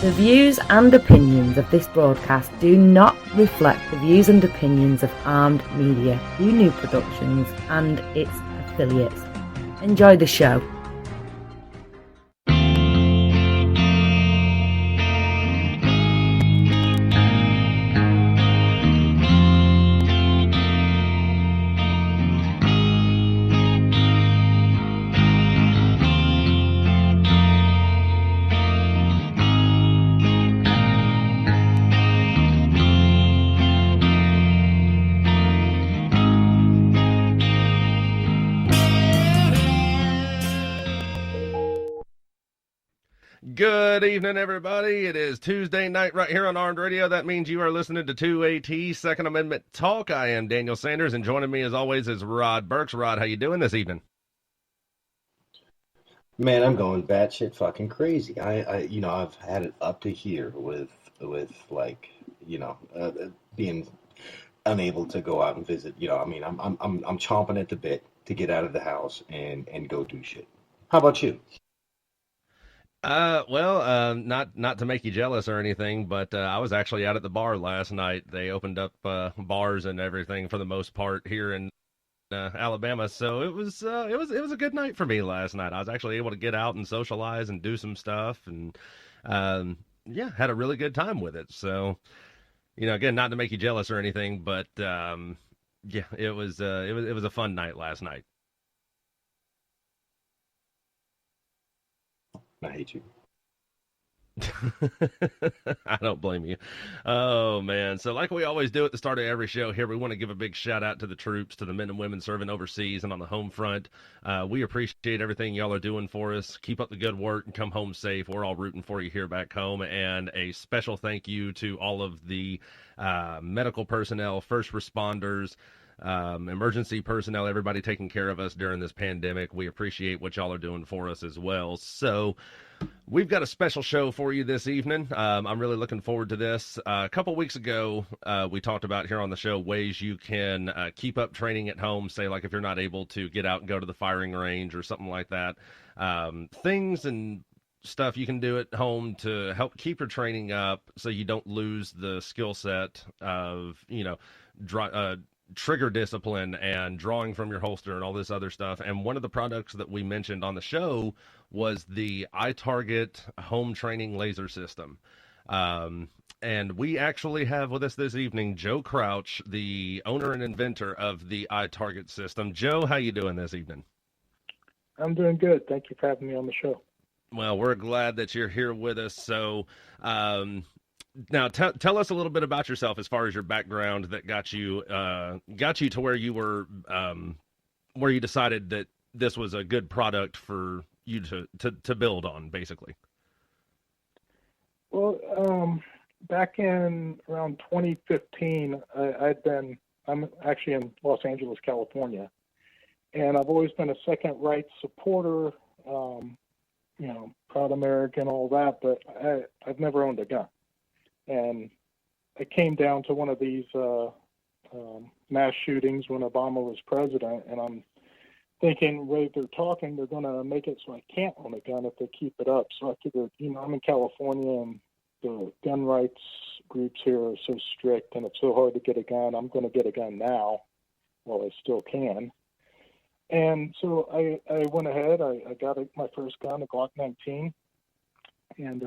The views and opinions of this broadcast do not reflect the views and opinions of Armed Media, UNU Productions and its affiliates. Enjoy the show. Good evening, everybody. It is Tuesday night right here on Armed Radio. That means you are listening to 2AT Second Amendment Talk. I am Daniel Sanders, and joining me as always is Rod Burks. Rod, how you doing this evening? Man, I'm going batshit fucking crazy. I've had it up to here with being unable to go out and visit. I'm chomping at the bit to get out of the house and go do shit. How about you? Not to make you jealous or anything, but I was actually out at the bar last night. They opened up bars and everything for the most part here in Alabama, so it was a good night for me last night. I was actually able to get out and socialize and do some stuff, and had a really good time with it. So, again, not to make you jealous or anything, but it was a fun night last night. I hate you. I don't blame you. Oh, man. So like we always do at the start of every show here, we want to give a big shout out to the troops, to the men and women serving overseas and on the home front. We appreciate everything y'all are doing for us. Keep up the good work and come home safe. We're all rooting for you here back home. And a special thank you to all of the medical personnel, first responders, emergency personnel, everybody taking care of us during this pandemic. We appreciate what y'all are doing for us as well. So we've got a special show for you this evening. I'm really looking forward to this. A couple weeks ago, we talked about here on the show ways you can keep up training at home, say like if you're not able to get out and go to the firing range or something like that. Things and stuff you can do at home to help keep your training up so you don't lose the skill set of, trigger discipline and drawing from your holster and all this other stuff. And one of the products that we mentioned on the show was the iTarget home training laser system. And we actually have with us this evening Joe Crouch, the owner and inventor of the iTarget system. Joe, how you doing this evening? I'm doing good. Thank you for having me on the show. Well, we're glad that you're here with us. So, now, tell us a little bit about yourself as far as your background that got you to where you were, where you decided that this was a good product for you to build on, basically. Well, back in around 2015, I'm actually in Los Angeles, California, and I've always been a second rights supporter, proud American, all that, but I've never owned a gun. And it came down to one of these mass shootings when Obama was president, and I'm thinking, way they're talking, they're going to make it so I can't own a gun if they keep it up. So I figured, I'm in California, and the gun rights groups here are so strict, and it's so hard to get a gun. I'm going to get a gun now while I still can. And so I went ahead. I got my first gun, a Glock 19, and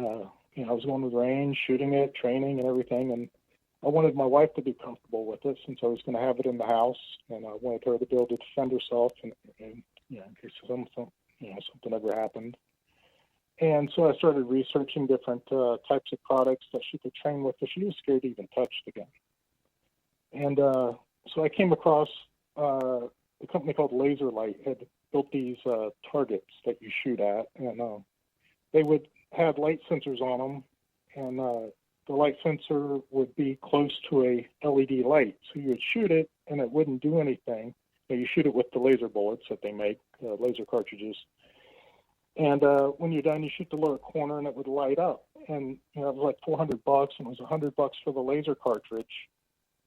I was going to the range, shooting it, training and everything, and I wanted my wife to be comfortable with it since I was going to have it in the house, and I wanted her to be able to defend herself and in case something ever happened. And so I started researching different types of products that she could train with, but she was scared to even touch the gun. And so I came across a company called LaserLight had built these targets that you shoot at, and they would have light sensors on them, and the light sensor would be close to a LED light. So you would shoot it, and it wouldn't do anything. You shoot it with the laser bullets that they make, laser cartridges. And when you're done, you shoot the lower corner, and it would light up. And it was like $400, and it was $100 for the laser cartridge.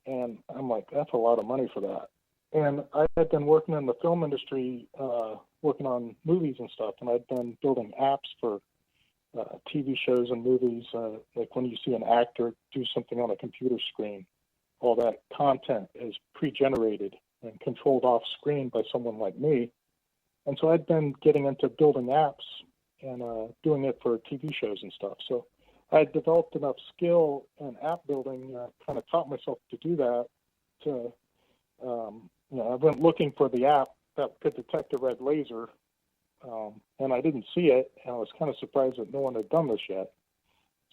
And I'm like, that's a lot of money for that. And I had been working in the film industry, working on movies and stuff, and I'd been building apps for TV shows and movies, like when you see an actor do something on a computer screen, all that content is pre-generated and controlled off screen by someone like me. And so I'd been getting into building apps and doing it for TV shows and stuff. So I had developed enough skill in app building, kind of taught myself to do that. To, I went looking for the app that could detect a red laser, and I didn't see it, and I was kind of surprised that no one had done this yet.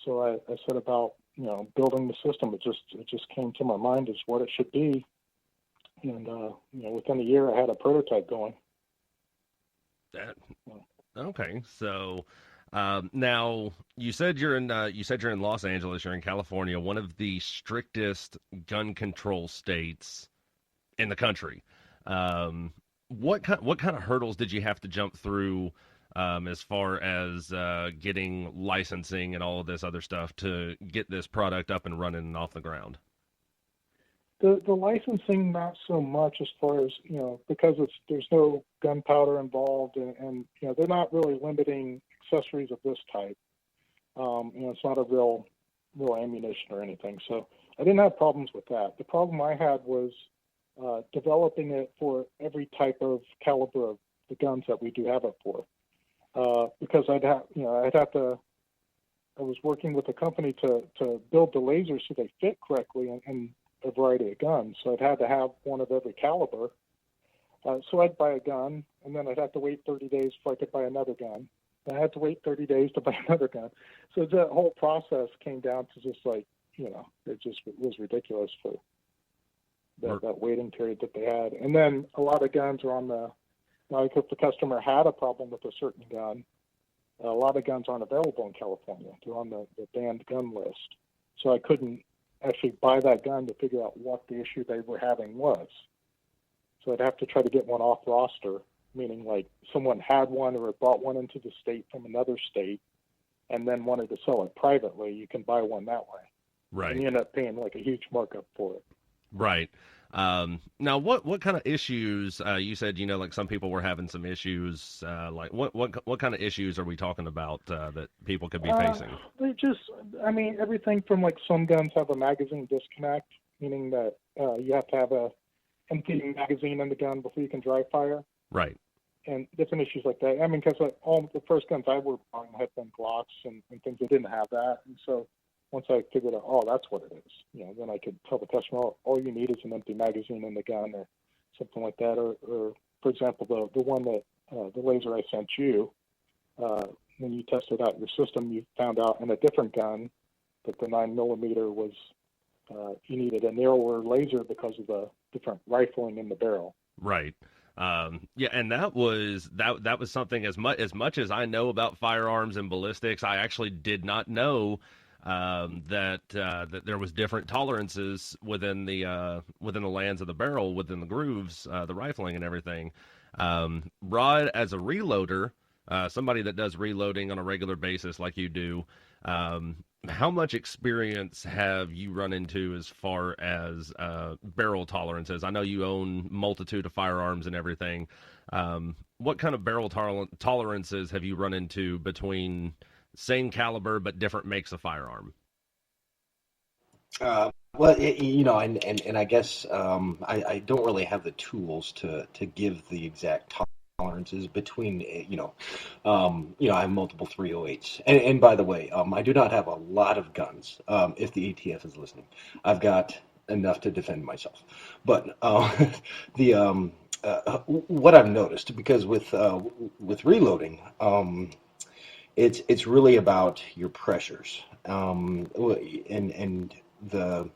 So I set about, building the system. It just came to my mind as what it should be, and within a year I had a prototype going. Okay, so now you said you're in Los Angeles. You're in California, one of the strictest gun control states in the country. What kind of hurdles did you have to jump through as far as getting licensing and all of this other stuff to get this product up and running and off the ground? The licensing, not so much, as far as, because there's no gunpowder involved, and they're not really limiting accessories of this type. It's not a real ammunition or anything. So I didn't have problems with that. The problem I had was developing it for every type of caliber of the guns that we do have it for. Because I was working with a company to build the lasers so they fit correctly and a variety of guns. So I'd had to have one of every caliber. So I'd buy a gun, and then I'd have to wait 30 days before I could buy another gun. And I had to wait 30 days to buy another gun. So that whole process came down to just it was ridiculous for that waiting period that they had. And then a lot of guns are on if the customer had a problem with a certain gun, a lot of guns aren't available in California. They're on the banned gun list. So I couldn't actually buy that gun to figure out what the issue they were having was. So I'd have to try to get one off roster, meaning like someone had one or had brought one into the state from another state and then wanted to sell it privately. You can buy one that way. Right. And you end up paying like a huge markup for it. Right. Now, what kind of issues, you said, like some people were having some issues, like what kind of issues are we talking about that people could be facing? Everything from like some guns have a magazine disconnect, meaning that you have to have a empty magazine in the gun before you can dry fire. Right. And different issues like that. Because all the first guns I were buying had been Glocks and things that didn't have that. And so once I figured out, that's what it is, then I could tell the customer, all you need is an empty magazine in the gun or something like that. Or for example, the one that, the laser I sent you, when you tested out your system, you found out in a different gun that the 9mm was, you needed a narrower laser because of the different rifling in the barrel. Right. Yeah, and that was something, as much as I know about firearms and ballistics, I actually did not know that there was different tolerances within the lands of the barrel, within the grooves, the rifling and everything. Rod, as a reloader, somebody that does reloading on a regular basis like you do, how much experience have you run into as far as barrel tolerances? I know you own multitude of firearms and everything. What kind of barrel tolerances have you run into between same caliber but different makes of firearm? And I guess I don't really have the tools to give the exact tolerances between, I have multiple 308s. And by the way, I do not have a lot of guns. If the ATF is listening, I've got enough to defend myself. But what I've noticed, because with reloading, it's really about your pressures, and the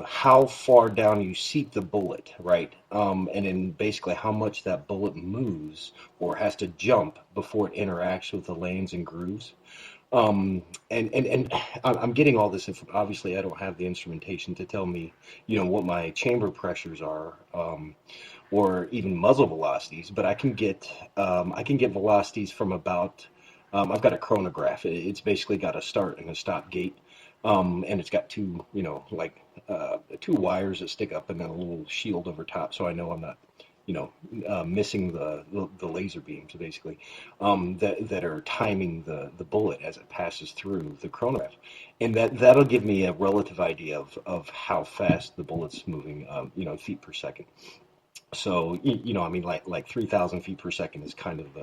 how far down you seat the bullet, right? And then basically how much that bullet moves or has to jump before it interacts with the lanes and grooves. And I'm getting all this. Obviously, I don't have the instrumentation to tell me, what my chamber pressures are, or even muzzle velocities. But I can get velocities from about. I've got a chronograph. It's basically got a start and a stop gate, and it's got two, two wires that stick up and then a little shield over top, so I know I'm not missing the laser beams basically, that are timing the bullet as it passes through the chronograph, and that'll give me a relative idea of how fast the bullet's moving, feet per second. So I mean, like 3,000 feet per second is kind of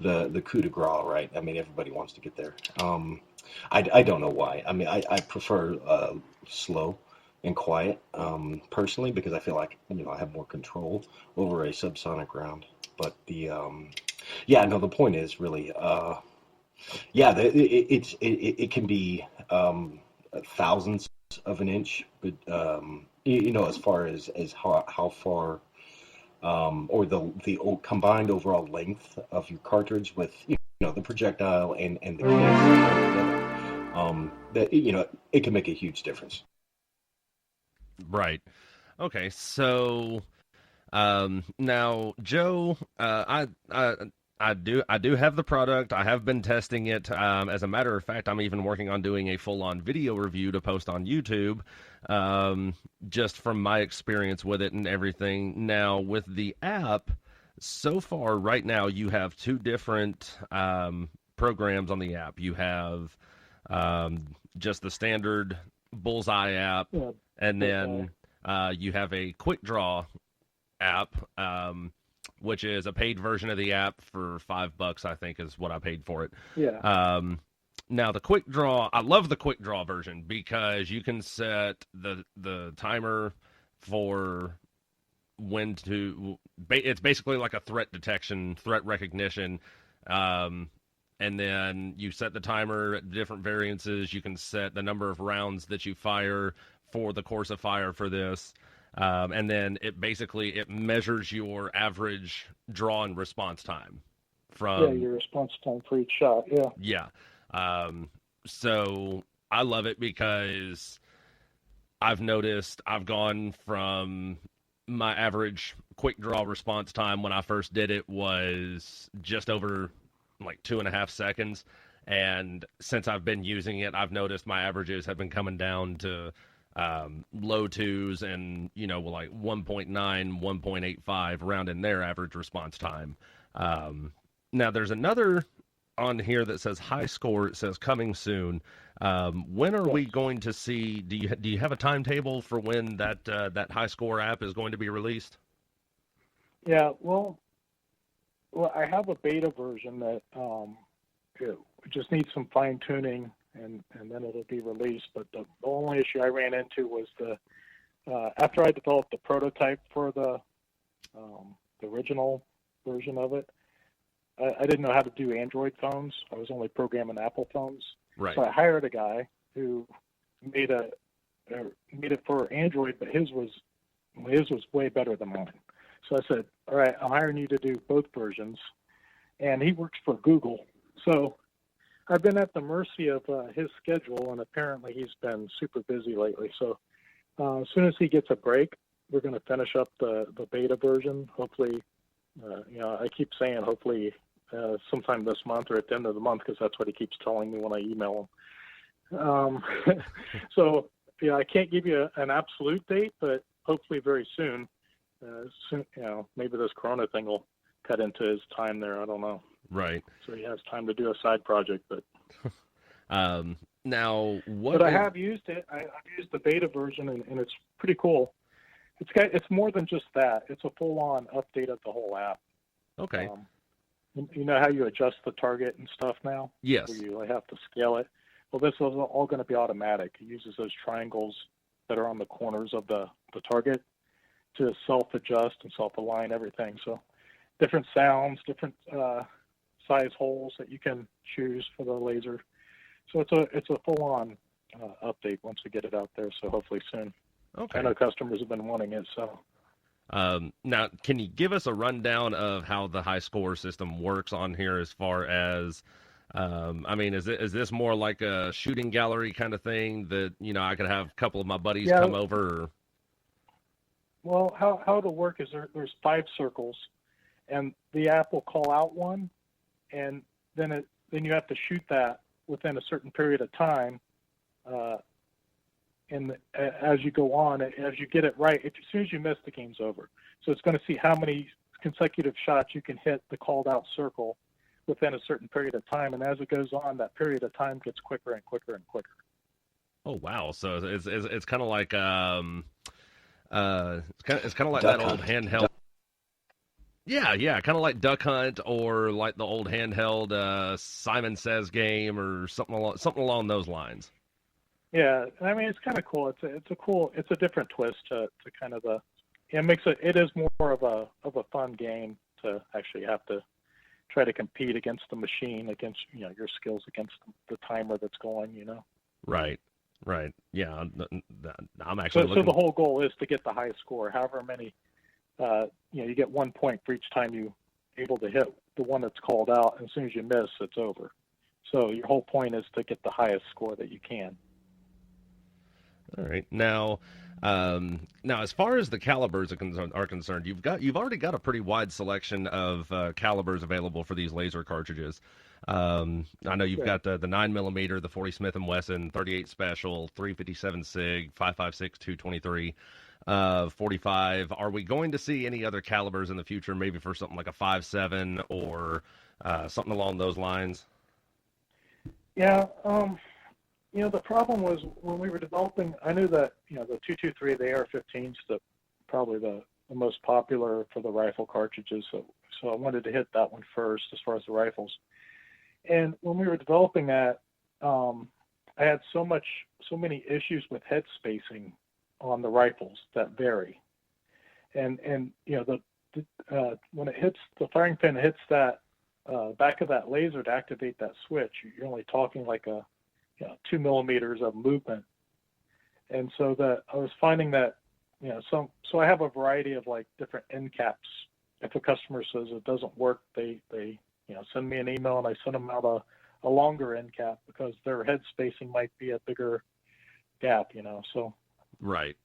the coup de grace, right? I mean, everybody wants to get there. I don't know why. I mean, I prefer slow and quiet, personally, because I feel like I have more control over a subsonic round. But the point is really, it can be thousandths of an inch, but as far as how far, or the combined overall length of your cartridge with the projectile and the case together, that it can make a huge difference. Right. Okay. So now, Joe, I do have the product. I have been testing it. As a matter of fact, I'm even working on doing a full-on video review to post on YouTube, just from my experience with it and everything. Now, with the app, so far, right now, you have two different programs on the app. You have just the standard Bullseye app, Yeah. and then you have a Quick Draw app, which is a paid version of the app for $5, I think is what I paid for it. Yeah. Now the Quick Draw, I love the Quick Draw version because you can set the timer for when to. It's basically like a threat detection, threat recognition, and then you set the timer at different variances. You can set the number of rounds that you fire for the course of fire for this. And then it measures your average draw and response time from your response time for each shot. Yeah. Yeah. So I love it because I've noticed I've gone from my average quick draw response time when I first did it was just over like 2.5 seconds. And since I've been using it, I've noticed my averages have been coming down to low twos and like 1.9, 1.85 around in their average response time. Now there's another on here that says high score. It says coming soon. When are we going to see? Do you have a timetable for when that high score app is going to be released? Yeah. Well, I have a beta version that it just needs some fine tuning. And then it'll be released. But the only issue I ran into was after I developed the prototype for the original version of it, I didn't know how to do Android phones. I was only programming Apple phones. Right. So I hired a guy who made it for Android, but his was way better than mine. So I said, all right, I'm hiring you to do both versions. And he works for Google. So I've been at the mercy of his schedule, and apparently he's been super busy lately. So as soon as he gets a break, we're going to finish up the beta version. Hopefully, I keep saying hopefully sometime this month or at the end of the month, because that's what he keeps telling me when I email him. So I can't give you an absolute date, but hopefully very soon. Maybe this Corona thing will cut into his time there. I don't know. Right. So he has time to do a side project, but now what? But I have used it. I've used the beta version, and it's pretty cool. It's more than just that. It's a full-on update of the whole app. Okay. You know how you adjust the target and stuff now? Yes. Where you have to scale it. Well, this is all going to be automatic. It uses those triangles that are on the corners of the target to self-adjust and self-align everything. So different sounds, different size holes that you can choose for the laser. So it's a full-on update once we get it out there. So hopefully soon. Okay. I know customers have been wanting it. So now, can you give us a rundown of how the high score system works on here? As far as, is this more like a shooting gallery kind of thing that I could have a couple of my buddies come over? Or... Well, how it'll work is there's 5 circles, and the app will call out one, and then you have to shoot that within a certain period of time, and as you go on, as you get it right, as soon as you miss, the game's over. So it's going to see how many consecutive shots you can hit the called out circle within a certain period of time, and as it goes on, that period of time gets quicker and quicker and quicker. Oh wow! So it's kind of like it's kind of like Duck that old Hunt. handheld. Yeah, kind of like Duck Hunt or like the old handheld Simon Says game or something along those lines. Yeah, I mean, it's kind of cool. It's a different twist to kind of the. It is more of a fun game to actually have to try to compete against the machine, against your skills, against the timer that's going. Right. Yeah, I'm So actually looking. the whole goal is to get the highest score. However many, you get 1 point for each time you able to hit the one that's called out, and as soon as you miss, it's over. So your whole point is to get the highest score that you can. All right. Now, as far as the calibers are concerned, you've already got a pretty wide selection of calibers available for these laser cartridges. I know you've got the 9mm, the 40 Smith & Wesson, 38 Special, 357 SIG, 5.56, 223, 45. Are we going to see any other calibers in the future, maybe for something like a 5.7 or something along those lines? Yeah. The problem was when we were developing, I knew that, the 223, the AR-15's probably the most popular for the rifle cartridges. So I wanted to hit that one first as far as the rifles. And when we were developing that, I had so many issues with head spacing on the rifles that vary. And when it hits, the firing pin hits that back of that laser to activate that switch, you're only talking like 2 millimeters of movement. And so that I was finding that, so I have a variety of like different end caps. If a customer says it doesn't work, they send me an email and I send them out a longer end cap because their head spacing might be a bigger gap, so. Right.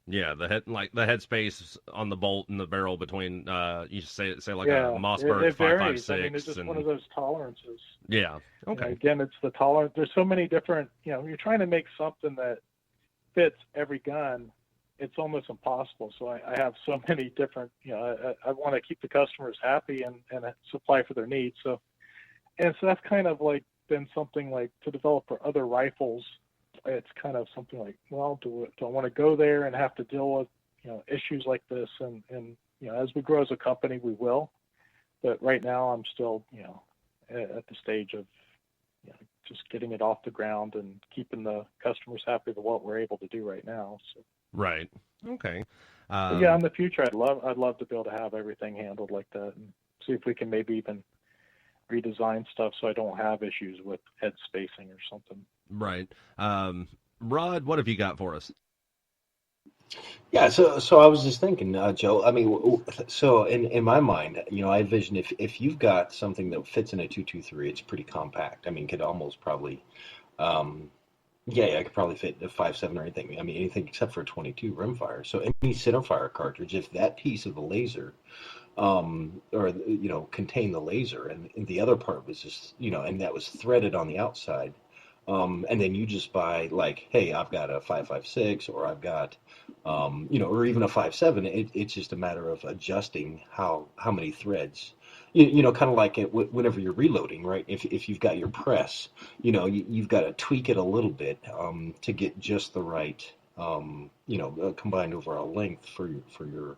Yeah, the head space on the bolt and the barrel between you say like a Mossberg 5.56. I mean, it's just one of those tolerances. Yeah. Okay. Again, it's the tolerance. There's so many different. You're trying to make something that fits every gun. It's almost impossible. So I have so many different. I want to keep the customers happy and supply for their needs. So that's kind of like been something like to develop for other rifles. It's kind of something like, well, do I want to go there and have to deal with, issues like this? And as we grow as a company, we will. But right now, I'm still, at the stage of, just getting it off the ground and keeping the customers happy with what we're able to do right now. So. Right. Okay. In the future, I'd love to be able to have everything handled like that and see if we can maybe even redesign stuff so I don't have issues with head spacing or something. Right. Rod, what have you got for us? Yeah, so I was just thinking, Joe. I mean, so in my mind, I envision if you've got something that fits in a 223, it's pretty compact. I mean, could almost probably, I could probably fit a 5.7 or anything. I mean, anything except for a 22 rimfire. So any centerfire cartridge, if that piece of the laser, contained the laser, and the other part was just, and that was threaded on the outside. And then you just buy like, hey, I've got a 5.56 or I've got, or even a 5.7. It's just a matter of adjusting how many threads, kind of like whenever you're reloading, right? If you've got your press, you've got to tweak it a little bit to get just the right, combined overall length for your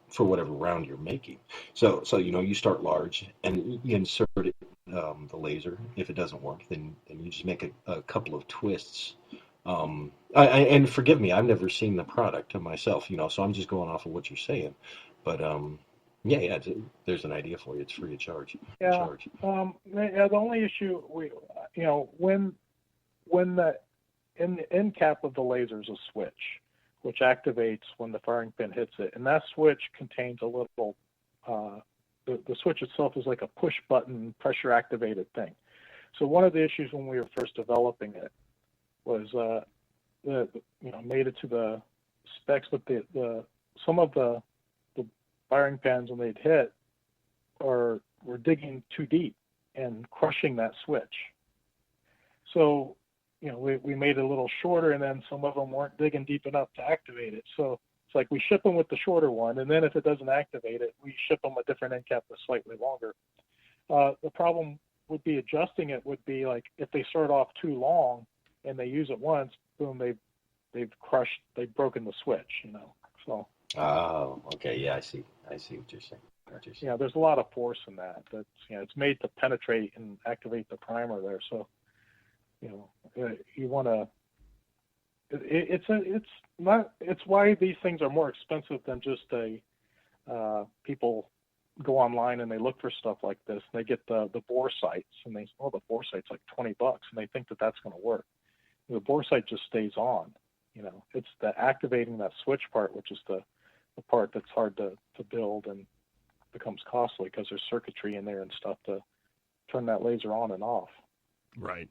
for whatever round you're making. So you start large and you insert it. The laser. If it doesn't work, then you just make a couple of twists. And forgive me, I've never seen the product myself, so I'm just going off of what you're saying. But there's an idea for you. It's free of charge. Yeah. The only issue when the end cap of the laser is a switch, which activates when the firing pin hits it, and that switch contains a little. The switch itself is like a push button pressure activated thing. So one of the issues when we were first developing it was made it to the specs, but some of the firing pins when they'd hit were digging too deep and crushing that switch. So we made it a little shorter, and then some of them weren't digging deep enough to activate it. So it's like we ship them with the shorter one, and then if it doesn't activate it, we ship them a different end cap that's slightly longer. The problem would be adjusting it would be like if they start off too long and they use it once, boom, they've broken the switch, So. Oh, okay. Yeah, I see what you're saying. Yeah, there's a lot of force in that. That's it's made to penetrate and activate the primer there. So, you want to. It's why these things are more expensive than just people go online and they look for stuff like this. And they get the bore sights and they the bore sight's like $20 and they think that that's going to work. The bore sight just stays on. It's the activating that switch part, which is the part that's hard to build and becomes costly because there's circuitry in there and stuff to turn that laser on and off. Right.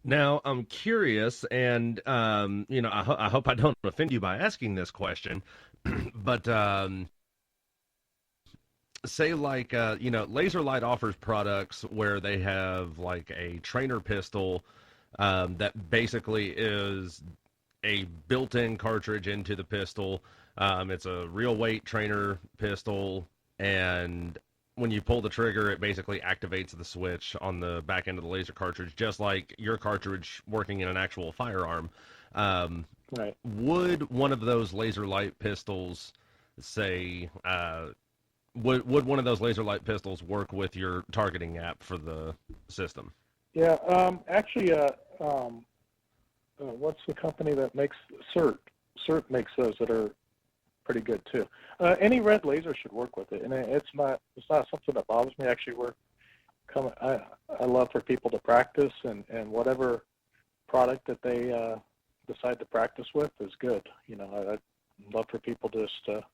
Now, I'm curious, and, I hope I don't offend you by asking this question, but say like, Laser Light offers products where they have like a trainer pistol that basically is a built-in cartridge into the pistol. It's a real weight trainer pistol, and when you pull the trigger, it basically activates the switch on the back end of the laser cartridge, just like your cartridge working in an actual firearm. Right. Would one of those Laser Light pistols, say, would one of those Laser Light pistols work with your targeting app for the system? Yeah, actually, what's the company that makes CERT? CERT makes those that are pretty good too. Any red laser should work with it, and it's not something that bothers me. Actually, I love for people to practice, and whatever product that they decide to practice with is good. I'd love for people just to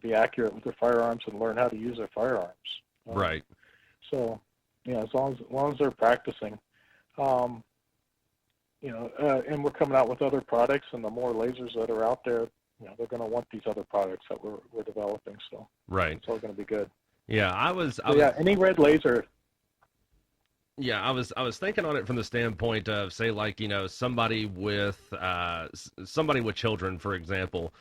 be accurate with their firearms and learn how to use their firearms. Right. So, as long as they're practicing, and we're coming out with other products, and the more lasers that are out there, they're going to want these other products that we're developing. So, right, it's all going to be good. Yeah, any red laser. Yeah, I was thinking on it from the standpoint of, say, like, somebody with children, for example,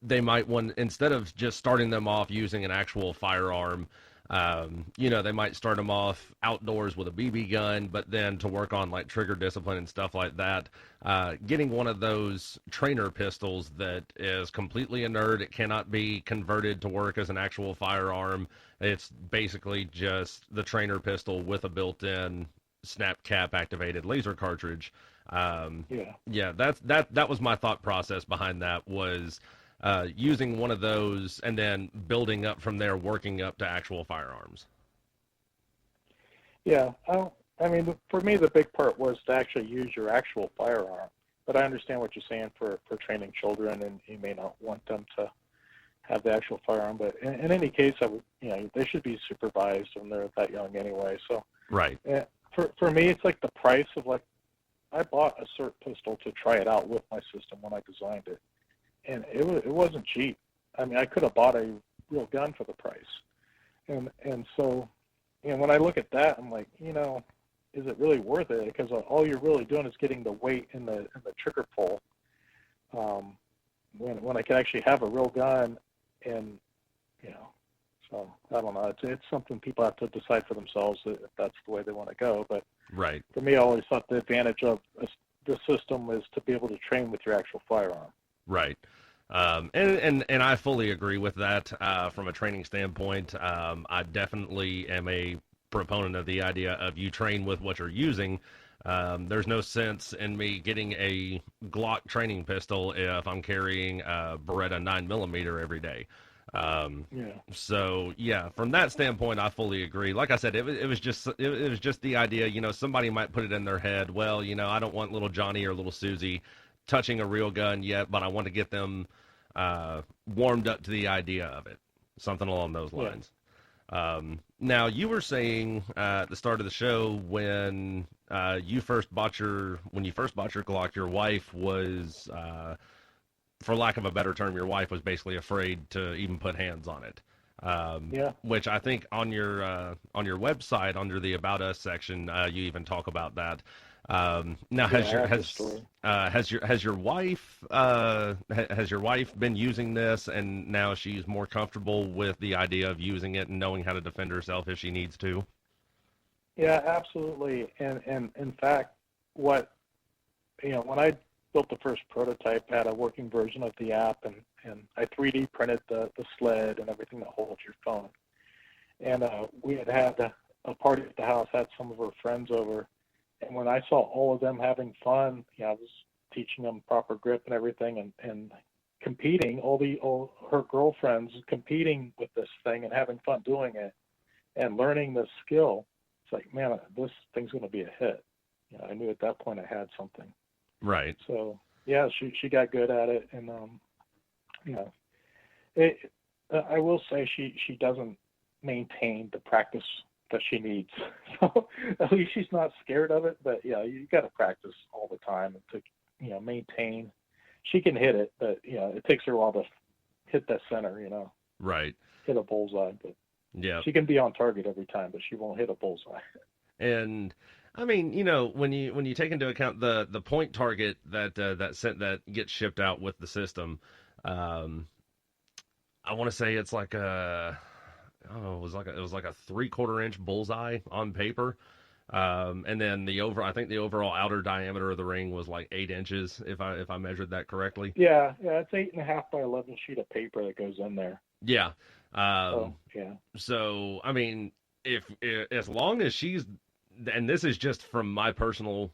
they might want, instead of just starting them off using an actual firearm, they might start them off outdoors with a BB gun, but then to work on like trigger discipline and stuff like that, getting one of those trainer pistols that is completely inert, it cannot be converted to work as an actual firearm. It's basically just the trainer pistol with a built-in snap cap activated laser cartridge. Yeah, that was my thought process behind that, was using one of those and then building up from there, working up to actual firearms. Yeah, I mean, for me, the big part was to actually use your actual firearm. But I understand what you're saying for training children, and you may not want them to have the actual firearm. But in any case, I would, they should be supervised when they're that young anyway. So, right. For me, it's like the price of, like, I bought a CERT pistol to try it out with my system when I designed it. And it wasn't cheap. I mean, I could have bought a real gun for the price. And so, when I look at that, I'm like, is it really worth it? Because all you're really doing is getting the weight in the trigger pull. When I could actually have a real gun, and so I don't know. It's something people have to decide for themselves if that's the way they want to go. But right. For me, I always thought the advantage of the system is to be able to train with your actual firearm. Right. And I fully agree with that from a training standpoint. I definitely am a proponent of the idea of you train with what you're using. There's no sense in me getting a Glock training pistol if I'm carrying a Beretta 9mm every day. So yeah, from that standpoint, I fully agree. Like I said, it was just the idea, somebody might put it in their head, well, I don't want little Johnny or little Susie touching a real gun yet, but I want to get them warmed up to the idea of it, something along those lines. Yeah. Now, you were saying at the start of the show, when you first bought your Glock, your wife was, for lack of a better term, your wife was basically afraid to even put hands on it. Which I think on your website under the About Us section, you even talk about that. Now, Yeah, I have the story. has your wife has your wife been using this, and now she's more comfortable with the idea of using it and knowing how to defend herself if she needs to? Yeah, absolutely. And in fact, when I built the first prototype, I had a working version of the app, and I 3D printed the sled and everything that holds your phone. And we had a party at the house, had some of her friends over, and when I saw all of them having fun, I was teaching them proper grip and everything, and competing, all her girlfriends competing with this thing and having fun doing it and learning the skill. It's like, man, this thing's going to be a hit. I knew at that point I had something. Right. So yeah, she got good at it, and I will say she doesn't maintain the practice that she needs. So at least she's not scared of it. But yeah, you got to practice all the time to maintain. She can hit it, but it takes her a while to hit that center. Right. Hit a bullseye, but yeah, she can be on target every time, but she won't hit a bullseye. And I mean, when you take into account the point target that gets shipped out with the system, I want to say it's like it was like a 3/4 inch bullseye on paper, and then I think the overall outer diameter of the ring was like 8 inches if I measured that correctly. Yeah, it's 8.5 by 11 sheet of paper that goes in there. Yeah. Yeah. So I mean, if as long as she's, and this is just from my personal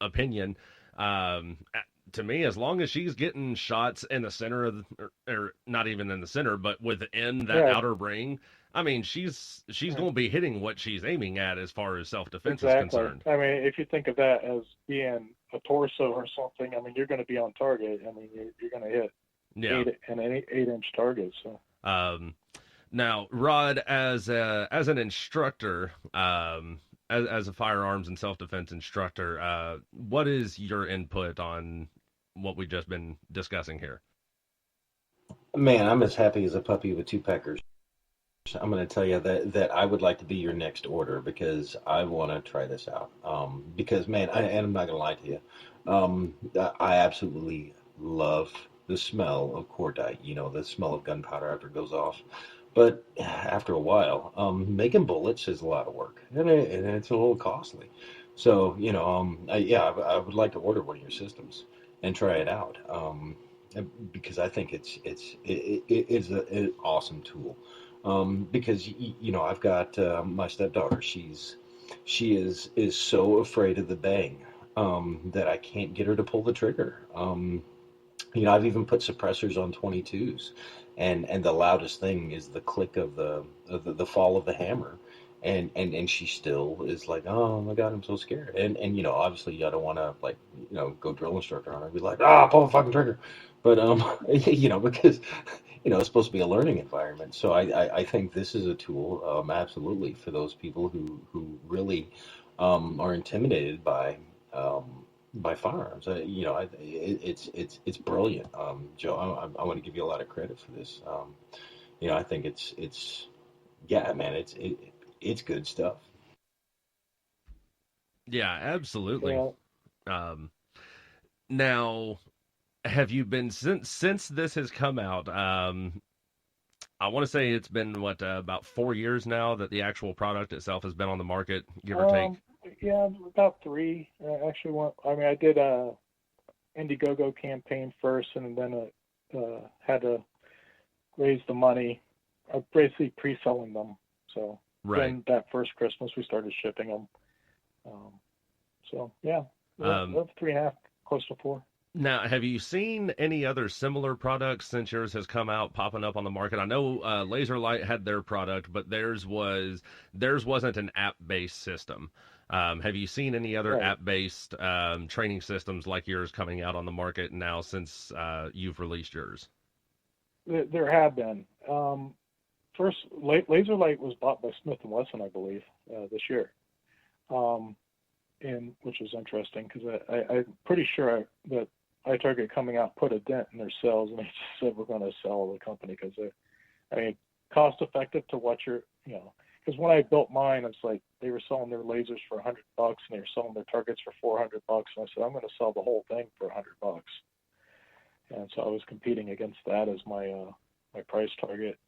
opinion, to me, as long as she's getting shots in the center of or not even in the center, but within that outer ring, I mean, she's going to be hitting what she's aiming at as far as self-defense is concerned. I mean, if you think of that as being a torso or something, I mean, you're going to be on target. I mean, you're going to hit an 8-inch target. So. Now, Rod, as an instructor, as a firearms and self-defense instructor, what is your input on what we've just been discussing here? Man, I'm as happy as a puppy with 2 peckers. I'm going to tell you that I would like to be your next order because I want to try this out. Because, man, and I'm not going to lie to you, I absolutely love the smell of cordite, the smell of gunpowder after it goes off. But after a while, making bullets is a lot of work, and it's a little costly. So, I would like to order one of your systems and try it out, because I think it is an awesome tool. Because I've got my stepdaughter. She is so afraid of the bang that I can't get her to pull the trigger. I've even put suppressors on 22s. And the loudest thing is the click of the fall of the hammer, and she still is like, oh my God, I'm so scared. And obviously I don't want to go drill instructor on her and be like, pull the fucking trigger, but because it's supposed to be a learning environment. So I think this is a tool, absolutely, for those people who really are intimidated by firearms. It's brilliant. Joe, I want to give you a lot of credit for this. I think it's good stuff. Yeah, absolutely. Yeah. Now, have you been since this has come out? I want to say it's been about 4 years now that the actual product itself has been on the market, give or take. Yeah, about 3. I did a Indiegogo campaign first, and then had to raise the money. Basically pre-selling them. So then that first Christmas, we started shipping them. So yeah, 3.5, close to 4. Now, have you seen any other similar products since yours has come out popping up on the market? I know LaserLight had their product, but theirs wasn't an app-based system. Have you seen any other app-based training systems like yours coming out on the market now since you've released yours? There have been. First, LaserLight was bought by Smith & Wesson, I believe, this year, which is interesting because I'm pretty sure that iTarget coming out put a dent in their sales, and they just said we're going to sell the company because cost effective to what you're, because when I built mine, it's like they were selling their lasers for $100 and they were selling their targets for $400. And I said, I'm going to sell the whole thing for $100. And so I was competing against that as my my price target.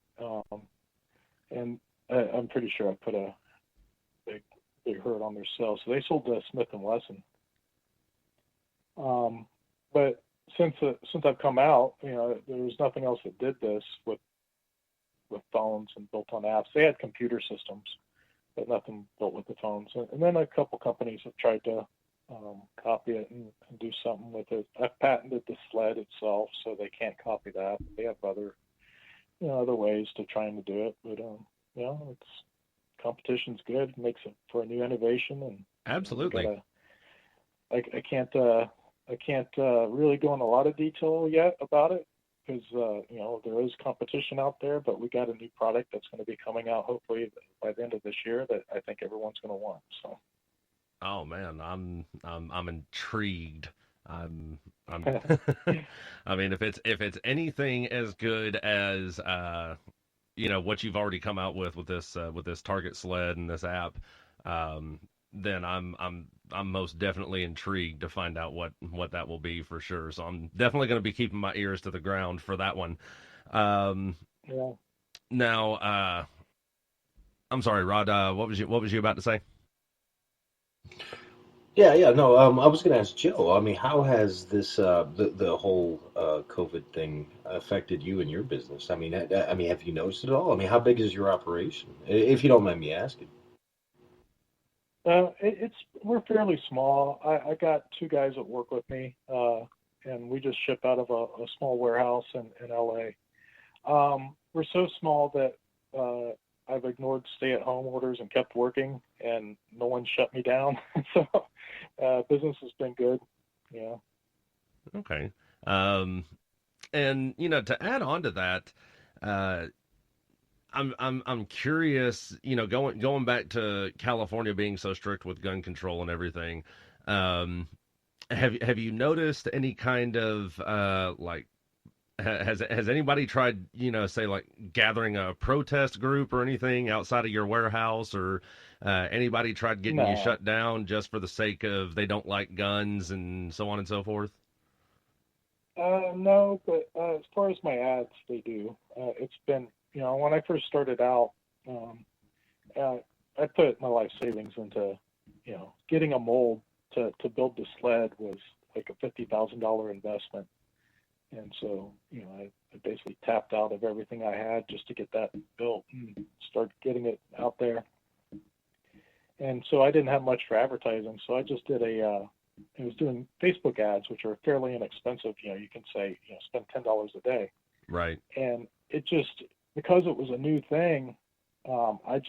And I'm pretty sure I put a big hurt on their sales. So they sold to Smith and Wesson. But since I've come out, there was nothing else that did this with phones and built on apps. They had computer systems, but nothing built with the phones. And then a couple companies have tried to copy it and do something with it. I've patented the sled itself, so they can't copy that. They have other ways to trying to do it, but it's competition's good. It makes it for a new innovation, and absolutely. I can't really go into a lot of detail yet about it because there is competition out there, but we got a new product that's going to be coming out hopefully by the end of this year that I think everyone's going to want. So. Oh man, I'm intrigued. I mean, if it's anything as good as what you've already come out with this Target sled and this app, then I'm most definitely intrigued to find out what that will be for sure. So I'm definitely going to be keeping my ears to the ground for that one. Yeah. Now, I'm sorry, Rod. What was you about to say? Yeah, no. I was going to ask Joe. I mean, how has this the whole COVID thing affected you and your business? I mean, have you noticed it at all? I mean, how big is your operation, if you don't mind me asking? We're fairly small. I got two guys that work with me, and we just ship out of a small warehouse in LA. We're so small that I've ignored stay-at-home orders and kept working, and no one shut me down. So business has been good. Yeah. Okay. And to add on to that, I'm curious. Going back to California being so strict with gun control and everything. Have you noticed any kind of Has anybody tried, say like gathering a protest group or anything outside of your warehouse, or anybody tried getting you shut down just for the sake of they don't like guns and so on and so forth? No, but as far as my ads, they do. It's been, when I first started out, I put my life savings into, getting a mold to build the sled was like a $50,000 investment. And so, I basically tapped out of everything I had just to get that built and start getting it out there. And so I didn't have much for advertising. So I just did I was doing Facebook ads, which are fairly inexpensive. You can say, spend $10 a day. Right. And it just, because it was a new thing, I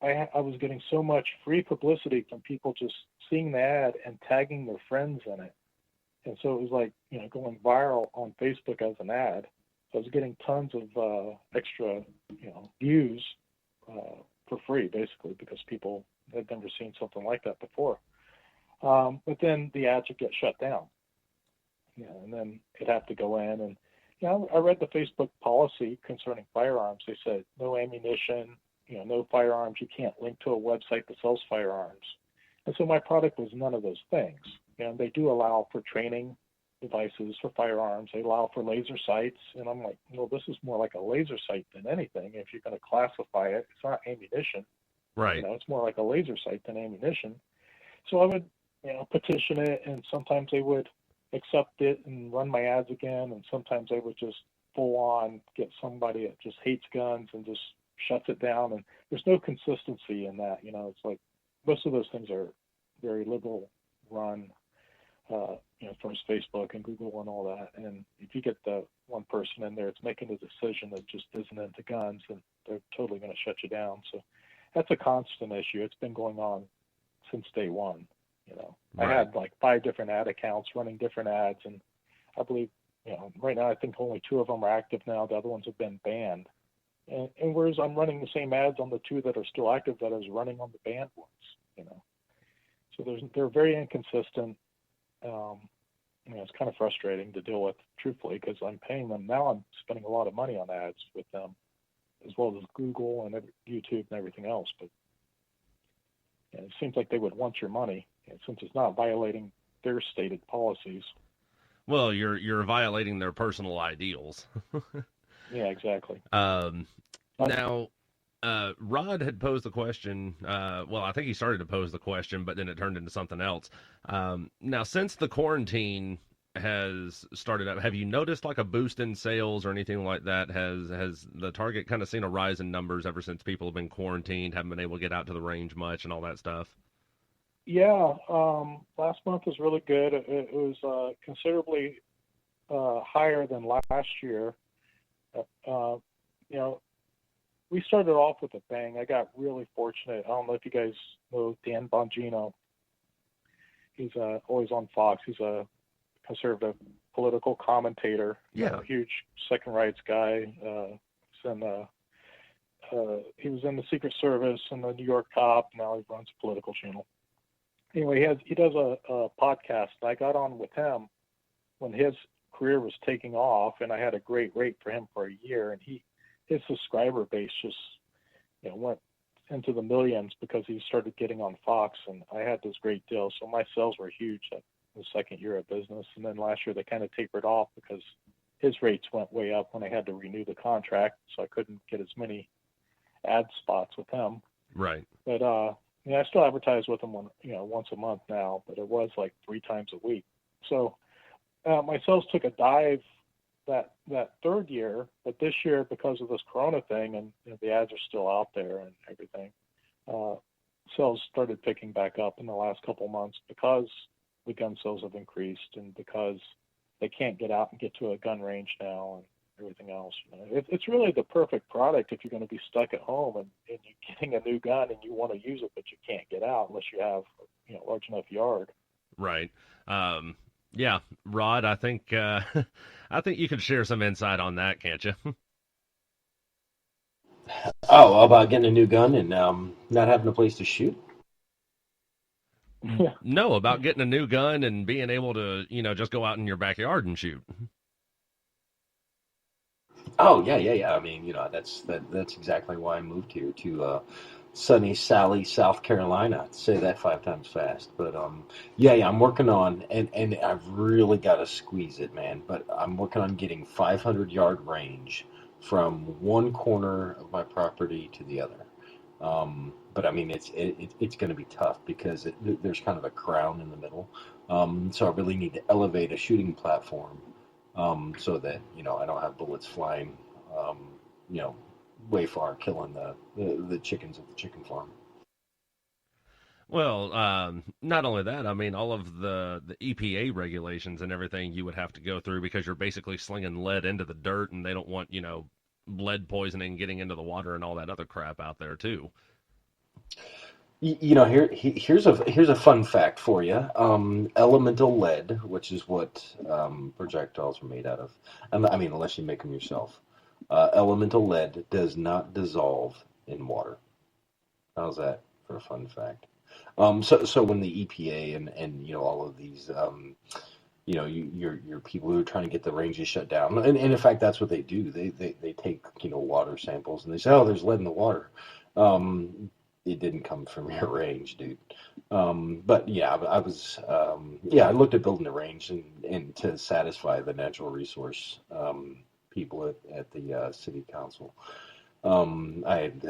was getting so much free publicity from people just seeing the ad and tagging their friends in it. And so it was like, going viral on Facebook as an ad. So I was getting tons of extra, views for free, basically, because people had never seen something like that before. But then the ads would get shut down. And then it'd have to go in. And, I read the Facebook policy concerning firearms. They said no ammunition, no firearms. You can't link to a website that sells firearms. And so my product was none of those things. And they do allow for training devices for firearms. They allow for laser sights. And I'm like, this is more like a laser sight than anything. If you're going to classify it, it's not ammunition. Right. It's more like a laser sight than ammunition. So I would, petition it, and sometimes they would accept it and run my ads again. And sometimes they would just full on get somebody that just hates guns and just shuts it down. And there's no consistency in that. It's like most of those things are very liberal run. As far as Facebook and Google and all that. And if you get the one person in there, it's making a decision that just isn't into guns, and they're totally going to shut you down. So that's a constant issue. It's been going on since day one. Right. I had like 5 different ad accounts running different ads, and I believe, right now I think only 2 of them are active now. The other ones have been banned. And whereas I'm running the same ads on the 2 that are still active that I was running on the banned ones. So they're very inconsistent. It's kind of frustrating to deal with, truthfully, because I'm paying them now. I'm spending a lot of money on ads with them as well as Google and YouTube and everything else. But it seems like they would want your money, since it's not violating their stated policies. Well, you're violating their personal ideals. Yeah, exactly. Now, Rod had posed the question. Well, I think he started to pose the question, but then it turned into something else. Now, since the quarantine has started up, have you noticed like a boost in sales or anything like that? Has the Target kind of seen a rise in numbers ever since people have been quarantined, haven't been able to get out to the range much and all that stuff? Yeah, last month was really good. It was considerably higher than last year. We started off with a bang. I got really fortunate. I don't know if you guys know Dan Bongino. He's always on Fox. He's a conservative political commentator. Yeah. Huge second rights guy. He was in the Secret Service and the New York Cop. Now he runs a political channel. Anyway, he does a podcast. I got on with him when his career was taking off, and I had a great rate for him for a year. And his subscriber base just went into the millions because he started getting on Fox, and I had this great deal. So my sales were huge the second year of business. And then last year they kind of tapered off because his rates went way up when I had to renew the contract, so I couldn't get as many ad spots with him. Right. But I still advertise with him once a month now, but it was like 3 times a week. So my sales took a dive that third year, but this year, because of this Corona thing, and the ads are still out there and everything, sales started picking back up in the last couple months because the gun sales have increased and because they can't get out and get to a gun range now and everything else. It's really the perfect product if you're going to be stuck at home and you're getting a new gun and you want to use it, but you can't get out unless you have a large enough yard. Right. Yeah, Rod, I think you could share some insight on that, can't you? Oh, about getting a new gun and not having a place to shoot? Yeah. No, about getting a new gun and being able to, just go out in your backyard and shoot. Oh, yeah. I mean, that's exactly why I moved here to sunny Sally, South Carolina. I'd say that 5 times fast. But yeah, I'm working on, and I've really got to squeeze it, man. But I'm working on getting 500-yard range from one corner of my property to the other. But I mean, it's going to be tough because there's kind of a crown in the middle. So I really need to elevate a shooting platform so that I don't have bullets flying way far, killing the chickens at the chicken farm. Well, not only that, I mean, all of the EPA regulations and everything you would have to go through because you're basically slinging lead into the dirt, and they don't want lead poisoning getting into the water and all that other crap out there too. Here's a fun fact for you. Elemental lead, which is what projectiles are made out of. I mean, unless you make them yourself. Elemental lead does not dissolve in water. How's that for a fun fact? So when the EPA and all of these your people who are trying to get the ranges shut down, and in fact that's what they do. They take water samples and they say, oh, there's lead in the water. It didn't come from your range, dude. But yeah, I looked at building a range and to satisfy the natural resource people at the city council. I had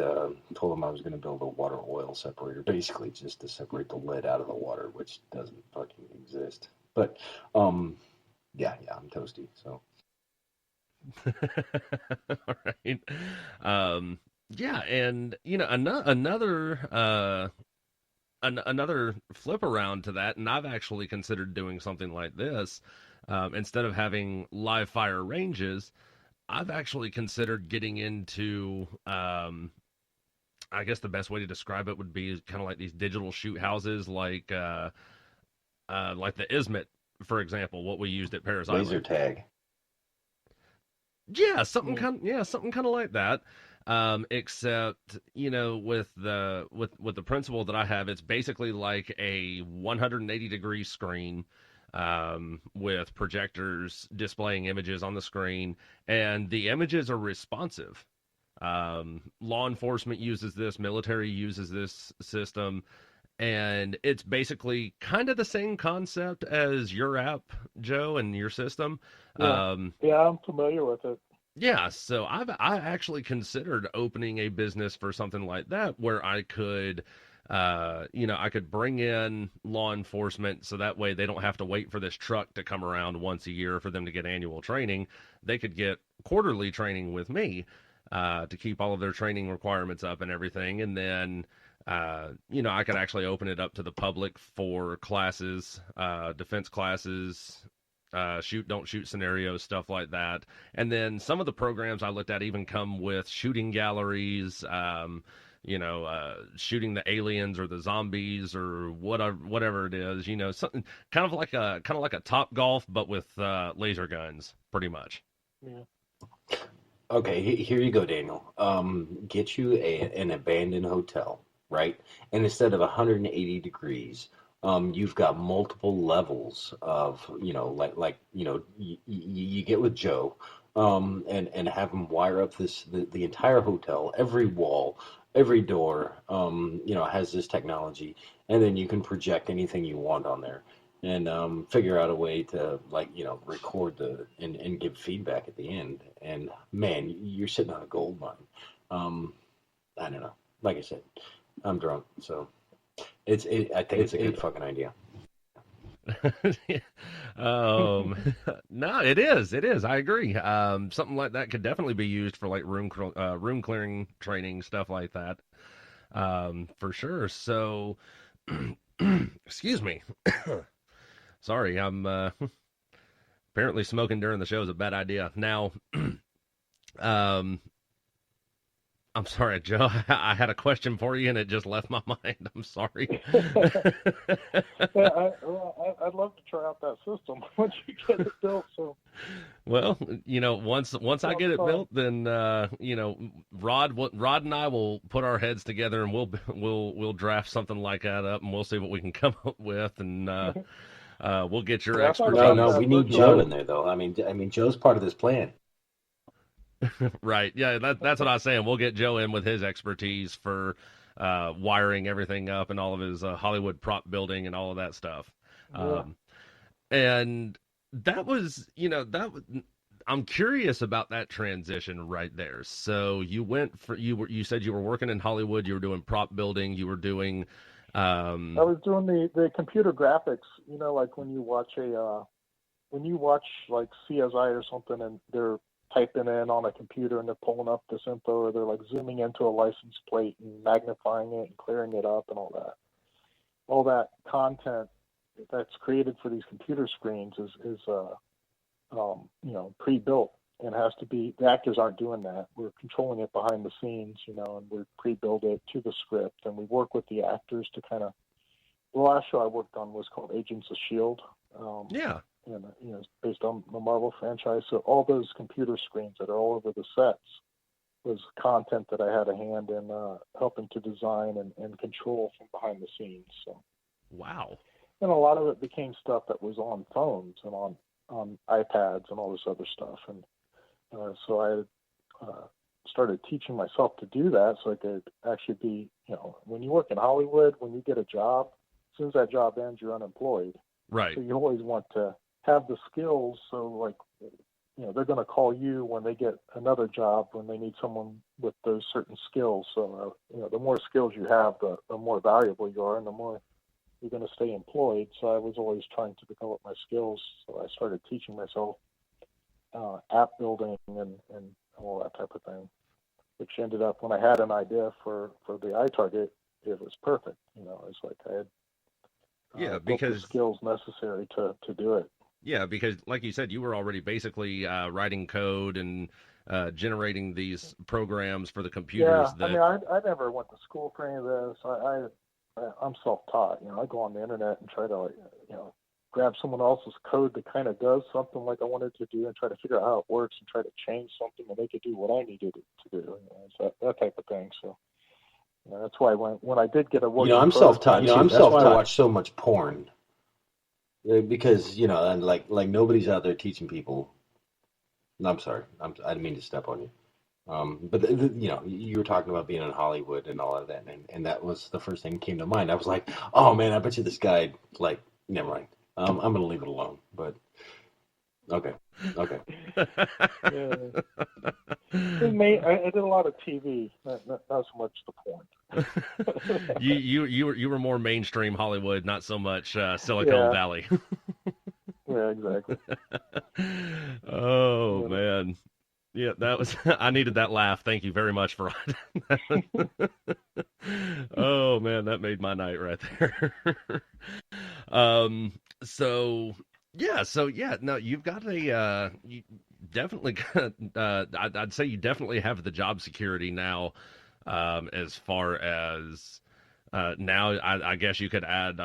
told them I was going to build a water oil separator, basically just to separate the lead out of the water, which doesn't fucking exist. But yeah, I'm toasty. So. All right. Yeah, and another flip around to that, and I've actually considered doing something like this. Instead of having live fire ranges, I've actually considered getting into, I guess the best way to describe it would be kind of like these digital shoot houses, like the Ismet, for example, what we used at Paris Island. Laser tag. Yeah, something kind of like that. Except, with the principle that I have, it's basically like a 180-degree screen, with projectors displaying images on the screen, and the images are responsive. Law enforcement uses this, military uses this system, and it's basically kind of the same concept as your app, Joe, and your system. Yeah, I'm familiar with it. Yeah, so I actually considered opening a business for something like that where I could, I could bring in law enforcement so that way they don't have to wait for this truck to come around once a year for them to get annual training. They could get quarterly training with me, to keep all of their training requirements up and everything. And then, I could actually open it up to the public for classes, defense classes, shoot, don't shoot scenarios, stuff like that. And then some of the programs I looked at even come with shooting galleries, shooting the aliens or the zombies or whatever it is, something kind of like a Top Golf, but with laser guns, pretty much. Yeah. Okay, here you go, Daniel. Get you an abandoned hotel, right? And instead of 180 degrees, you've got multiple levels of, you get with Joe, and have him wire up the entire hotel, every wall, every door, has this technology, and then you can project anything you want on there, and figure out a way to record and give feedback at the end. And man, you're sitting on a gold mine. I don't know. Like I said, I'm drunk, so I think it's a good fucking idea. No, it is. I agree. Something like that could definitely be used for like room clearing training, stuff like that. For sure. So, excuse me. Sorry, I'm apparently smoking during the show is a bad idea. Now, I'm sorry, Joe. I had a question for you, and it just left my mind. I'm sorry. I'd love to try out that system once you get it built. So, well, once I get it built, then Rod and I will put our heads together, and we'll draft something like that up, and we'll see what we can come up with, and we'll get your expertise. No, we need Joe in there, though. I mean, Joe's part of this plan. Right. Yeah, that's what I was saying. We'll get Joe in with his expertise for wiring everything up and all of his Hollywood prop building and all of that stuff. Yeah. And that was, I'm curious about that transition right there. So you said you were working in Hollywood, you were doing prop building, you were doing I was doing the computer graphics, like when you watch like CSI or something, and they're typing in on a computer and they're pulling up this info, or they're like zooming into a license plate and magnifying it and clearing it up and all that content that's created for these computer screens is pre-built, and has to be. The actors aren't doing that. We're controlling it behind the scenes, and we pre-build it to the script, and we work with the actors to kind of. The last show I worked on was called Agents of S.H.I.E.L.D. Yeah. And it's based on the Marvel franchise. So all those computer screens that are all over the sets was content that I had a hand in helping to design and control from behind the scenes. So. Wow. And a lot of it became stuff that was on phones and on iPads and all this other stuff. And so I started teaching myself to do that, so I could actually be, when you work in Hollywood, when you get a job, as soon as that job ends, you're unemployed. Right. So you always want to have the skills, so they're going to call you when they get another job, when they need someone with those certain skills. So the more skills you have, the more valuable you are, and the more you're going to stay employed. So I was always trying to develop my skills, so I started teaching myself app building and all that type of thing, which ended up, when I had an idea for the iTarget, it was perfect. It's like I had built the skills necessary to do it. Yeah, because like you said, you were already basically writing code and generating these programs for the computers. Yeah, I never went to school for any of this. I'm self-taught. I go on the internet and try to, grab someone else's code that kind of does something like I wanted to do, and try to figure out how it works, and try to change something to make it do what I needed it to do. So that type of thing. So that's why when I did get a work, I'm self-taught. That's why I watch so much porn. Because and like nobody's out there teaching people. No, I'm sorry. I didn't mean to step on you. But you know, you were talking about being in Hollywood and all of that, and that was the first thing that came to mind. I was like, oh man, I bet you this guy, like, never mind. I'm gonna leave it alone. But okay, okay. Yeah. I did a lot of TV, not so much the porn. You were more mainstream Hollywood, not so much Silicon Valley. Yeah, exactly. Oh man. Yeah, that was. I needed that laugh. Thank you very much, for Oh man, that made my night right there. So yeah. No, you've got you definitely got. I'd say you definitely have the job security now. As far as now, I guess you could add.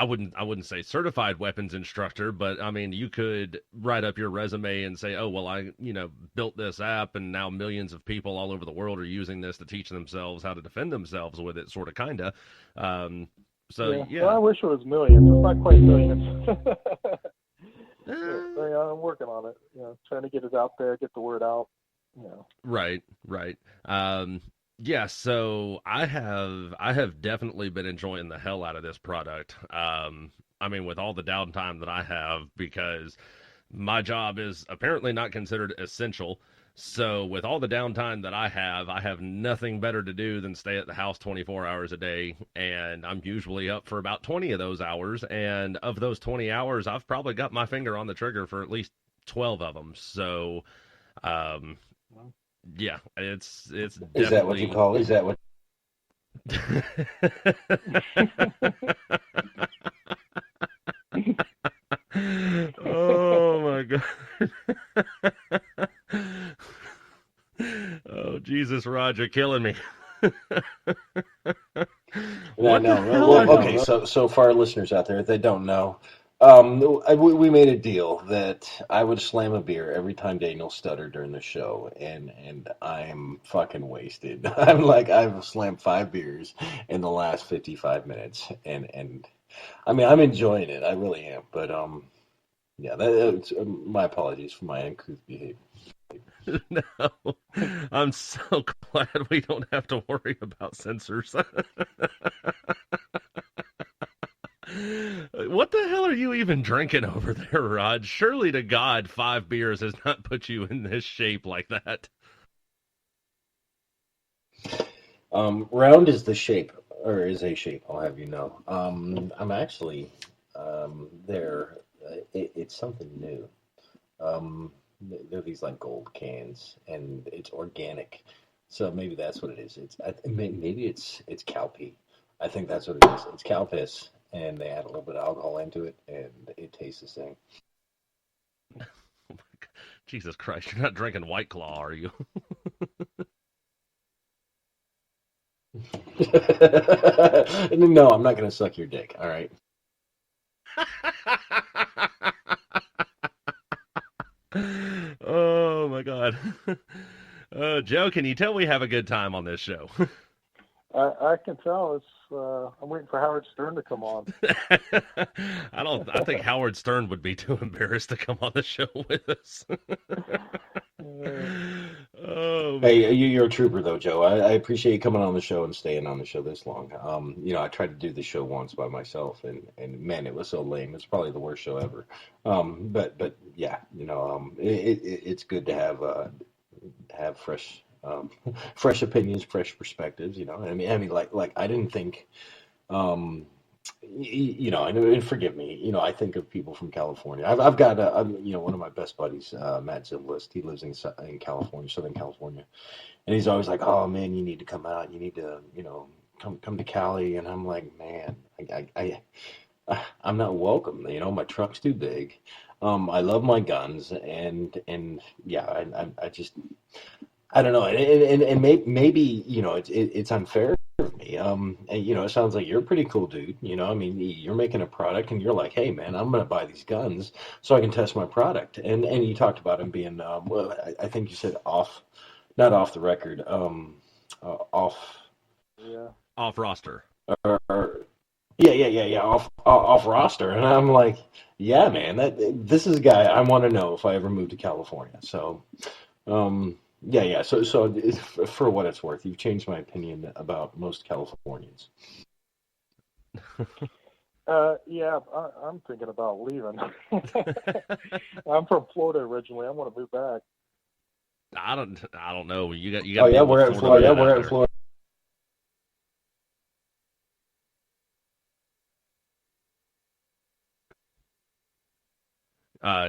I wouldn't say certified weapons instructor, but I mean, you could write up your resume and say, oh, well, I, built this app and now millions of people all over the world are using this to teach themselves how to defend themselves with it, sort of, kind of. Yeah. Well, I wish it was millions. It's not quite millions. Yeah, I'm working on it. Trying to get it out there, get the word out. Right. Yeah, so I have definitely been enjoying the hell out of this product. I mean, with all the downtime that I have, because my job is apparently not considered essential. So with all the downtime that I have nothing better to do than stay at the house 24 hours a day, and I'm usually up for about 20 of those hours, and of those 20 hours, I've probably got my finger on the trigger for at least 12 of them. So, yeah, it's definitely... Is that what you call? Is that what? Oh my God. Oh Jesus, Roger, killing me. No. Well, okay, so for our listeners out there that don't know, we made a deal that I would slam a beer every time Daniel stuttered during the show, and I'm fucking wasted. I'm like, I've slammed 5 beers in the last 55 minutes, and I mean, I'm enjoying it. I really am. But yeah, that's my apologies for my uncouth behavior. No, I'm so glad we don't have to worry about censors. What the hell are you even drinking over there, Rod? Surely to God, 5 beers has not put you in this shape like that. Round is the shape, or is a shape, I'll have you know. I'm actually there. It's something new. They're these like gold cans, and it's organic. So maybe that's what it is. Maybe it's cow pee. I think that's what it is. It's cow piss, and they add a little bit of alcohol into it, and it tastes the same. Oh my God. Jesus Christ, you're not drinking White Claw, are you? No, I'm not going to suck your dick, all right? Oh my God. Joe, can you tell we have a good time on this show? I can tell. I'm waiting for Howard Stern to come on. I think Howard Stern would be too embarrassed to come on the show with us. Oh, hey, you're a trooper though, Joe. I appreciate you coming on the show and staying on the show this long. I tried to do the show once by myself, and man, it was so lame. It's probably the worst show ever. But yeah, it's good to have fresh fresh opinions, fresh perspectives. I mean, like I didn't think. And forgive me, I think of people from California. I've got one of my best buddies, Matt Zimbalist. He lives in California, Southern California, and he's always like, "Oh man, you need to come out. You need to, come to Cali." And I'm like, man, I'm not welcome. My truck's too big. I love my guns, and yeah, I just, I don't know, and maybe it's unfair of me. And it sounds like you're a pretty cool dude. I mean, you're making a product, and you're like, hey man, I'm gonna buy these guns so I can test my product. And you talked about him being, well, I think you said not off the record, off. Yeah. Off roster. Yeah, off roster. And I'm like, yeah, man, this is a guy I want to know if I ever move to California. So, Yeah. So for what it's worth, you've changed my opinion about most Californians. Yeah, I'm thinking about leaving. I'm from Florida originally. I want to move back. I don't know. You got Oh to be yeah, able to we're at afford to Florida. Yeah, move we're out at there. Florida.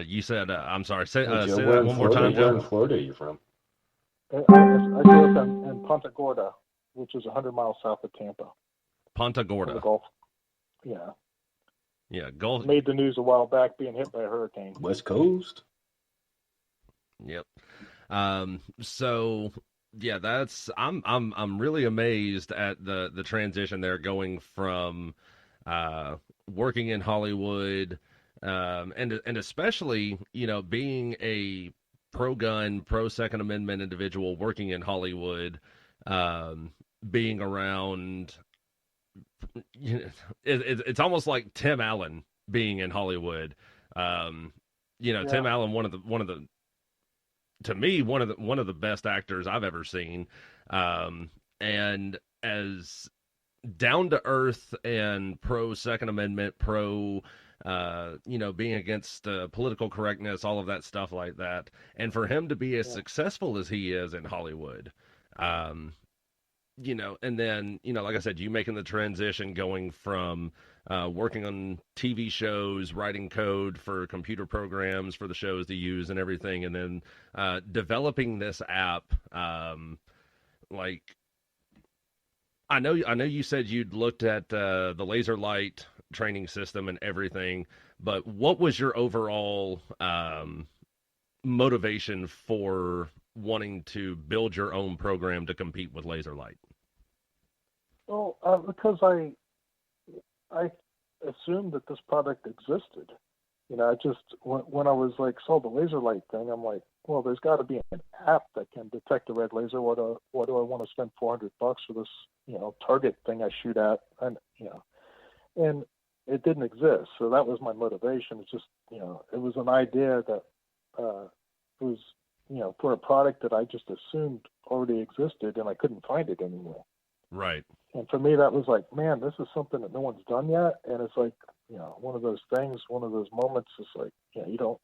You said I'm sorry. Hey Joe, Say we're that in one more Florida. time, Where Joe. in Florida are you from? I grew up in Punta Gorda, which is 100 miles south of Tampa Punta on the Gorda. Gulf. Yeah, Yeah, Gulf. made the news a while back being hit by a hurricane. West Coast. Yep. So yeah, I'm really amazed at the transition there, going from working in Hollywood, and especially, being a pro gun, pro Second Amendment individual working in Hollywood, being around, it's almost like Tim Allen being in Hollywood. Um, Yeah, Tim Allen, one of the to me one of the best actors I've ever seen, and as down to earth and pro Second Amendment, pro being against political correctness, all of that stuff like that, and for him to be as yeah, successful as he is in Hollywood, um, and then, like I said, you making the transition going from working on TV shows, writing code for computer programs for the shows to use and everything, and then developing this app. Like, I know you said you'd looked at the laser light training system and everything, but what was your overall motivation for wanting to build your own program to compete with laser light? well, because I assumed that this product existed. I just when I was like saw the laser light thing, I'm like, well, there's got to be an app that can detect a red laser. What do I want to spend $400 for this, target thing I shoot at? And it didn't exist. So that was my motivation. It's just, it was an idea that was, for a product that I just assumed already existed, and I couldn't find it anywhere. Right. And for me, that was like, man, this is something that no one's done yet. And it's like, one of those things, one of those moments. It's like, you don't.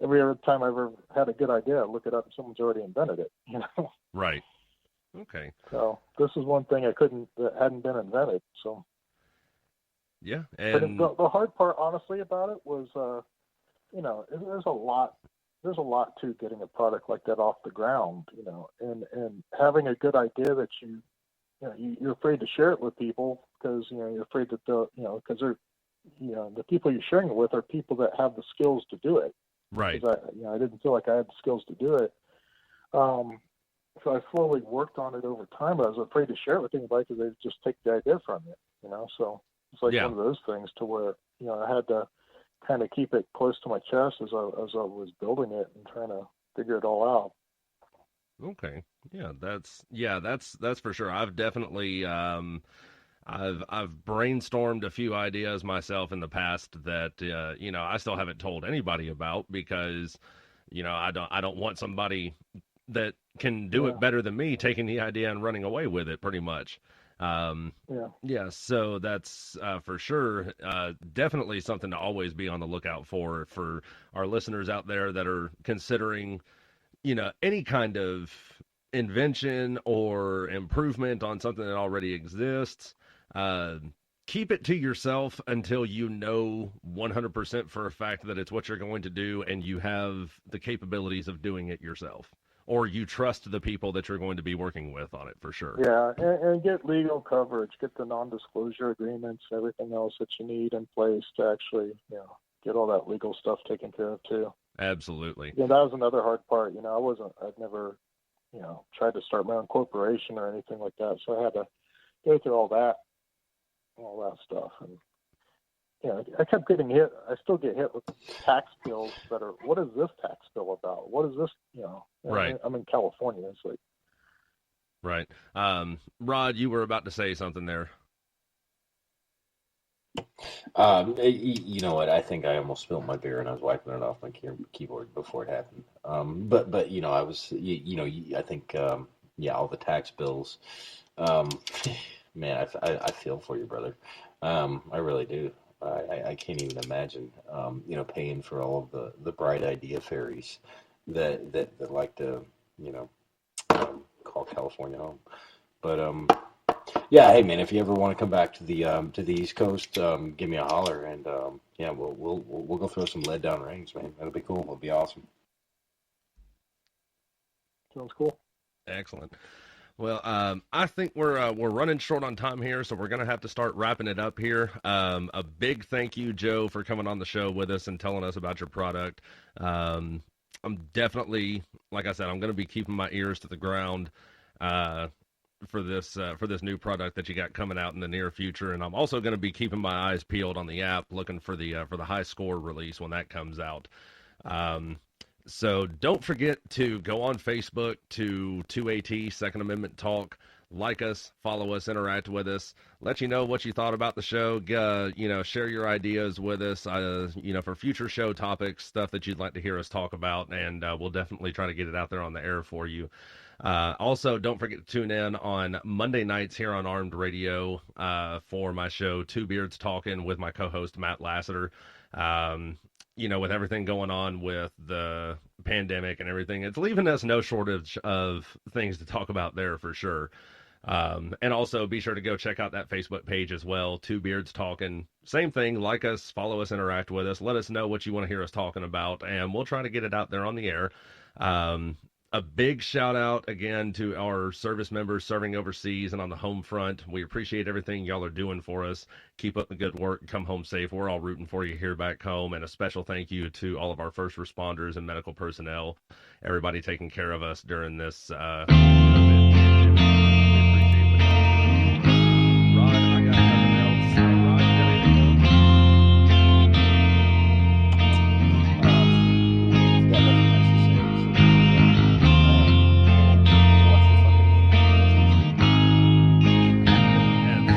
Every other time I ever had a good idea, I look it up and someone's already invented it. Right. Okay. So this is one thing that hadn't been invented. So, Yeah. but And the hard part, honestly, about it was, there's a lot to getting a product like that off the ground, and having a good idea that you're afraid to share it with people because, you're afraid that because they're, the people you're sharing it with are people that have the skills to do it. right. Because I didn't feel like I had the skills to do it. So I slowly worked on it over time, but I was afraid to share it with anybody because they'd just take the idea from it, So it's like Yeah. one of those things to where, I had to kind of keep it close to my chest as I was building it and trying to figure it all out. Okay. That's for sure. I've definitely I've brainstormed a few ideas myself in the past that I still haven't told anybody about because I don't want somebody that can do Yeah. it better than me taking the idea and running away with it pretty much. Yeah. Yeah, so that's for sure definitely something to always be on the lookout for our listeners out there that are considering, any kind of invention or improvement on something that already exists. Uh, Keep it to yourself until you know 100% for a fact that it's what you're going to do and you have the capabilities of doing it yourself. Or you trust the people that you're going to be working with on it for sure. Yeah, and get legal coverage, get the non-disclosure agreements, everything else that you need in place to actually, get all that legal stuff taken care of too. Absolutely. Yeah, that was another hard part. I'd never, tried to start my own corporation or anything like that, so I had to go through all that stuff. And I kept getting hit. I still get hit with tax bills that are, what is this tax bill about? What is this? Right. I'm in California. It's like, right. Rod, you were about to say something there. You know what? I think I almost spilled my beer and I was wiping it off my keyboard before it happened. But you know, I was, I think, yeah, all the tax bills. Um, man, I feel for you, brother. I really do. I can't even imagine, paying for all of the bright idea fairies that like to, you know, call California home. But yeah, hey man, if you ever want to come back to the East Coast, give me a holler, and yeah, we'll go throw some lead down range, man. That'll be cool. It'll be awesome. Sounds cool. Excellent. Well, I think we're running short on time here, so we're gonna have to start wrapping it up here. A big thank you, Joe, for coming on the show with us and telling us about your product. I'm definitely, like I said, I'm gonna be keeping my ears to the ground for this new product that you got coming out in the near future, and I'm also gonna be keeping my eyes peeled on the app, looking for the high score release when that comes out. So don't forget to go on Facebook to 2AT Second Amendment Talk. Like us, follow us, interact with us. Let you know what you thought about the show. Share your ideas with us. For future show topics, stuff that you'd like to hear us talk about, and we'll definitely try to get it out there on the air for you. Also, don't forget to tune in on Monday nights here on Armed Radio for my show Two Beards Talking with my co-host Matt Lassiter. With everything going on with the pandemic and everything, it's leaving us no shortage of things to talk about there for sure. And also be sure to go check out that Facebook page as well, Two Beards Talking. Same thing, like us, follow us, interact with us, let us know what you want to hear us talking about, and we'll try to get it out there on the air. A big shout out again to our service members serving overseas and on the home front. We appreciate everything y'all are doing for us. Keep up the good work and come home safe. We're all rooting for you here back home. And a special thank you to all of our first responders and medical personnel, everybody taking care of us during this COVID pandemic. We appreciate what y'all do. Rod, I got nothing else. Rod, you got anything else? He's got nothing nice to say. Watch your fucking And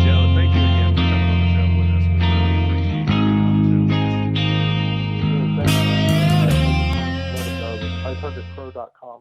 Joe, thank you again for coming on the show with us. We really appreciate you being on the show. Thanks. Let it go. iTargetPro.com.